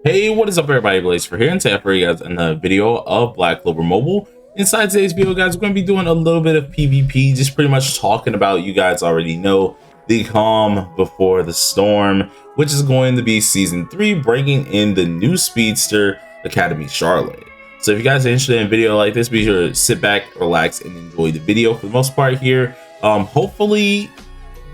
Hey, what is up everybody, Bladecifer here, and today for you guys another video of Black Clover Mobile. Inside today's video, guys, we're going to be doing a little bit of PvP, just pretty much talking about, you guys already know, the calm before the storm, which is going to be Season 3, bringing in the new Speedster Academy Charlotte. So if you guys are interested in a video like this, be sure to sit back, relax, and enjoy the video for the most part here. Hopefully,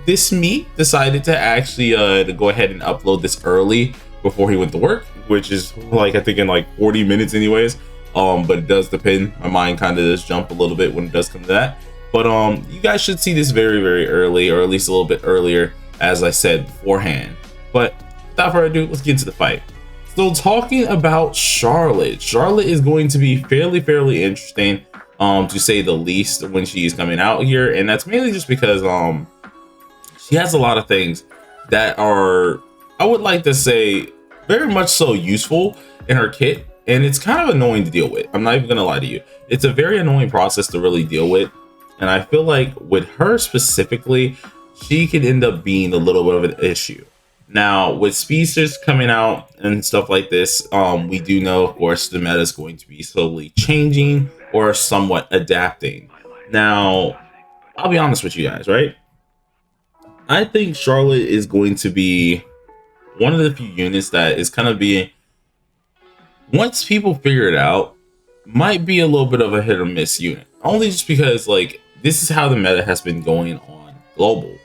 this me decided to actually to go ahead and upload this early before he went to work, which is like I think in like 40 minutes anyways. But it does depend. My mind kind of does jump a little bit when it does come to that. But you guys should see this very early, or at least a little bit earlier, as I said beforehand. But without further ado, let's get into the fight. So talking about Charlotte is going to be fairly interesting, to say the least, when she's coming out here, and that's mainly just because she has a lot of things that are, I would like to say, very much so useful in her kit, and it's kind of annoying to deal with. I'm not even gonna lie to you. It's a very annoying process to really deal with, and I feel like with her specifically, she could end up being a little bit of an issue. Now, with speedsters coming out and stuff like this, we do know, of course, the meta is going to be slowly changing or somewhat adapting. Now, I'll be honest with you guys, right? I think Charlotte is going to be one of the few units that is kind of being, once people figure it out, might be a little bit of a hit or miss unit. Only just because, like, this is how the meta has been going on global.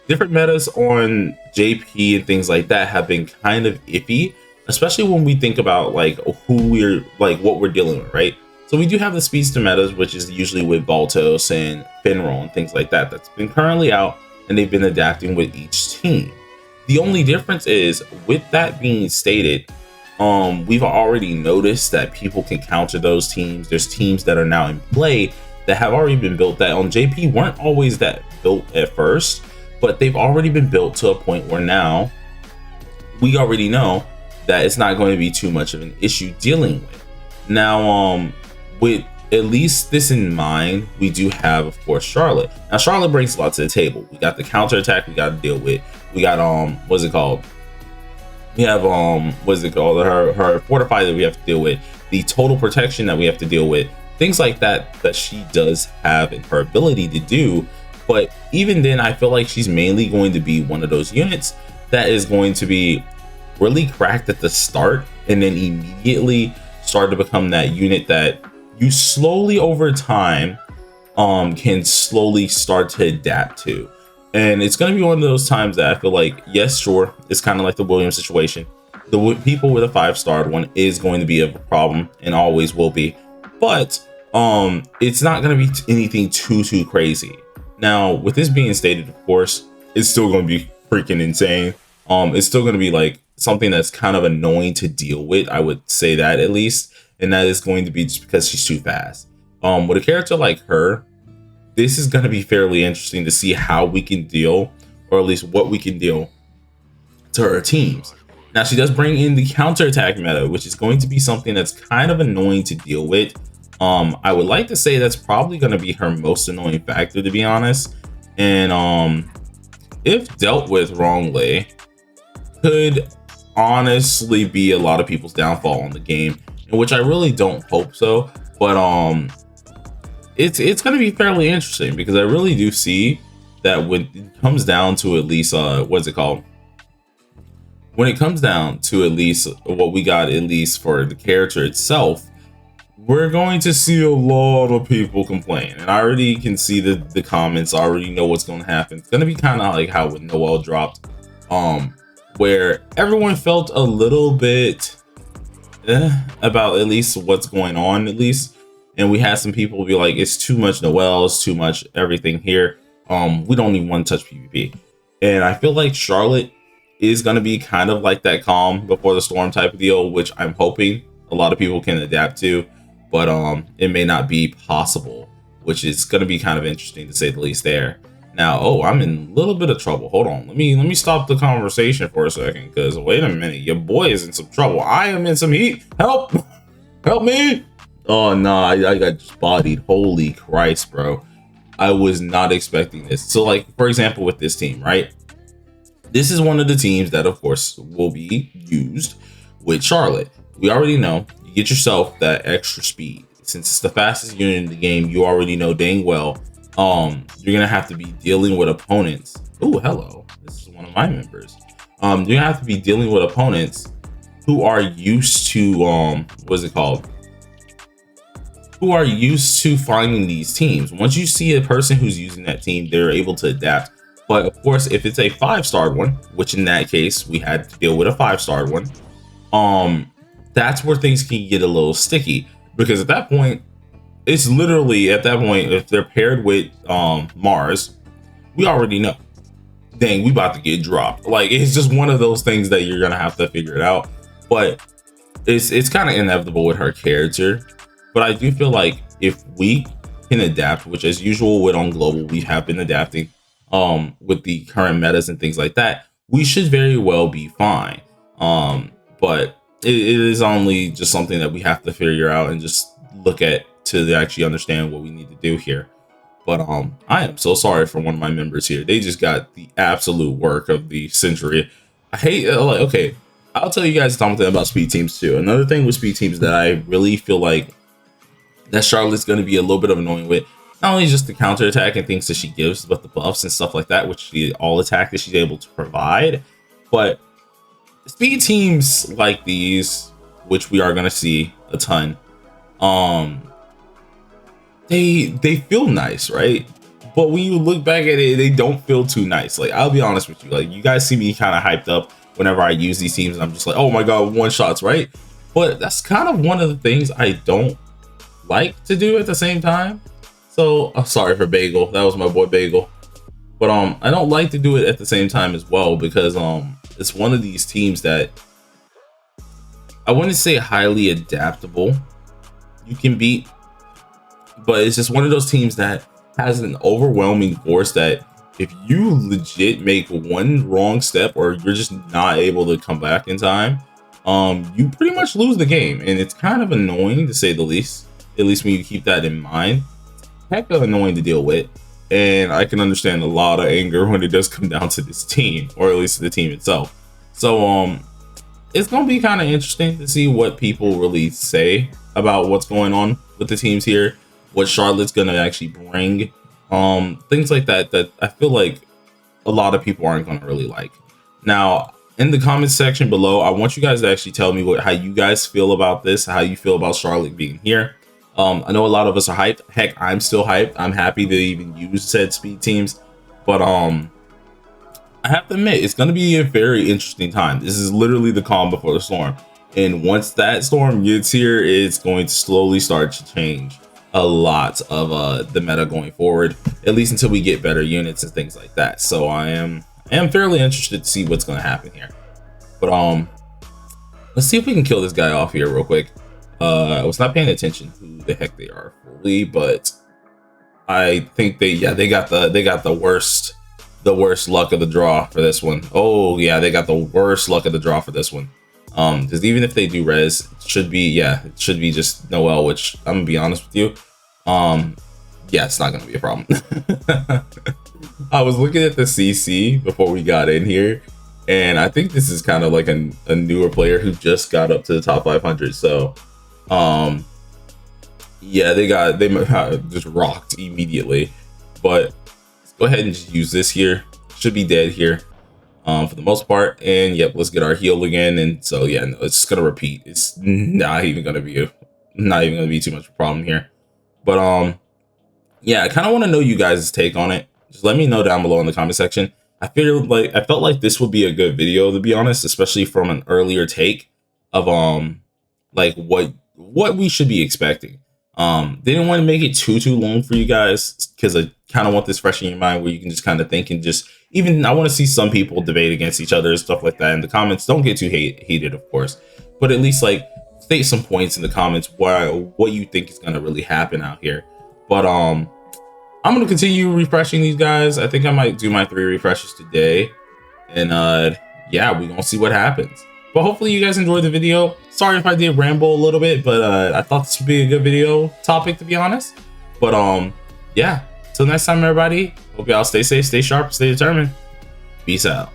Different metas on JP and things like that have been kind of iffy, especially when we think about like who we're, like, what we're dealing with, right? So we do have the speedster metas, which is usually with Baltos and Finral and things like that. That's been currently out, and they've been adapting with each team. The only difference is, with that being stated, we've already noticed that people can counter those teams. There's teams that are now in play that have already been built that on JP weren't always that built at first, but they've already been built to a point where now we already know that it's not going to be too much of an issue dealing with. Now, with at least this in mind, we do have, of course, Charlotte. Now, Charlotte brings a lot to the table. We got the counter attack we got to deal with. We got what's it called? We have what's it called? Her fortify that we have to deal with. The total protection that we have to deal with. Things like that that she does have in her ability to do. But even then, I feel like she's mainly going to be one of those units that is going to be really cracked at the start, and then immediately start to become that unit that you slowly over time can slowly start to adapt to. And it's going to be one of those times that I feel like, yes, sure, it's kind of like the Williams situation. The people with a 5-star one is going to be a problem and always will be, but it's not going to be anything too crazy. Now, with this being stated, of course, it's still going to be freaking insane. It's still going to be like something that's kind of annoying to deal with, I would say that at least, and that is going to be just because she's too fast. With a character like her, this is going to be fairly interesting to see how we can deal, or at least what we can deal to her teams. Now, she does bring in the counterattack meta, which is going to be something that's kind of annoying to deal with. I would like to say that's probably going to be her most annoying factor, to be honest. And if dealt with wrongly, could honestly be a lot of people's downfall on the game, in which I really don't hope so. But it's going to be fairly interesting, because I really do see that when it comes down to at least what's it called? When it comes down to at least what we got, at least for the character itself, we're going to see a lot of people complain, and I already can see the comments. I already know what's going to happen. It's going to be kind of like how when Noel dropped, where everyone felt a little bit about at least what's going on, at least. And we had some people be like, it's too much Noel, it's too much everything here. We don't even want to touch PvP. And I feel like Charlotte is going to be kind of like that calm before the storm type of deal, which I'm hoping a lot of people can adapt to. But it may not be possible, which is going to be kind of interesting to say the least there. Now, oh, I'm in a little bit of trouble. Hold on. Let me stop the conversation for a second, because wait a minute. Your boy is in some trouble. I am in some heat. Help. Help me. Oh, no, I got just bodied. Holy Christ, bro. I was not expecting this. So, like, for example, with this team, right? This is one of the teams that, of course, will be used with Charlotte. We already know you get yourself that extra speed. Since it's the fastest unit in the game, you already know dang well you're gonna have to be dealing with opponents. Oh, hello, this is one of my members. You're gonna have to be dealing with opponents who are used to what is it called, who are used to finding these teams. Once you see a person who's using that team, they're able to adapt. But of course, if it's a 5-star one, which in that case we had to deal with a 5-star one, that's where things can get a little sticky, because at that point, it's literally at that point, if they're paired with Mars, we already know, dang, we about to get dropped. Like, it's just one of those things that you're gonna have to figure it out. But it's kind of inevitable with her character. But I do feel like if we can adapt, which as usual with on global, we have been adapting with the current metas and things like that, we should very well be fine. But it is only just something that we have to figure out and just look at to actually understand what we need to do here. But I am so sorry for one of my members here. They just got the absolute work of the century. I hate like, okay, I'll tell you guys something about speed teams too. Another thing with speed teams that I really feel like that Charlotte's going to be a little bit of annoying with, not only just the counter attack and things that she gives, but the buffs and stuff like that, which she all attack that she's able to provide. But speed teams like these, which we are going to see a ton, they feel nice, right? But when you look back at it, they don't feel too nice. Like, I'll be honest with you, like, you guys see me kind of hyped up whenever I use these teams, and I'm just like, oh my god, one shots, right? But that's kind of one of the things I don't like to do at the same time. So I'm sorry for Bagel, that was my boy Bagel. But I don't like to do it at the same time as well, because it's one of these teams that I wouldn't say highly adaptable you can beat, but it's just one of those teams that has an overwhelming force that if you legit make one wrong step, or you're just not able to come back in time, you pretty much lose the game. And it's kind of annoying, to say the least, at least when you keep that in mind. Heck of annoying to deal with, and I can understand a lot of anger when it does come down to this team, or at least the team itself. So it's gonna be kind of interesting to see what people really say about what's going on with the teams here, what Charlotte's gonna actually bring, things like that, that I feel like a lot of people aren't gonna really like. Now, in the comments section below, I want you guys to actually tell me how you guys feel about this, how you feel about Charlotte being here. I know a lot of us are hyped. Heck, I'm still hyped. I'm happy to even use said speed teams, but I have to admit, it's going to be a very interesting time. This is literally the calm before the storm, and once that storm gets here, it's going to slowly start to change a lot of the meta going forward, at least until we get better units and things like that. So I am fairly interested to see what's going to happen here. But let's see if we can kill this guy off here real quick. I was not paying attention who the heck they are fully, but I think they got the worst luck of the draw for this one. Oh yeah, they got the worst luck of the draw for this one. Because even if they do res, it should be just Noel, which I'm gonna be honest with you, yeah, it's not gonna be a problem. I was looking at the CC before we got in here, and I think this is kind of like a newer player who just got up to the top 500. So yeah, they just rocked immediately. But let's go ahead and just use this here. Should be dead here for the most part. And yep, let's get our heal again. And so yeah, no, it's just gonna repeat. It's not even gonna be too much of a problem here. But yeah, I kind of want to know you guys' take on it. Just let me know down below in the comment section. I felt like this would be a good video, to be honest, especially from an earlier take of like what we should be expecting. Didn't want to make it too long for you guys, because I kind of want this fresh in your mind, where you can just kind of think, and just even I want to see some people debate against each other and stuff like that in the comments. Don't get too heated, of course, but at least like state some points in the comments what you think is going to really happen out here. But I'm going to continue refreshing these guys. I think I might do my 3 refreshes today, and yeah, we're gonna see what happens. But hopefully you guys enjoyed the video. Sorry if I did ramble a little bit, but I thought this would be a good video topic, to be honest. But yeah, till next time, everybody, hope y'all stay safe, stay sharp, stay determined. Peace out.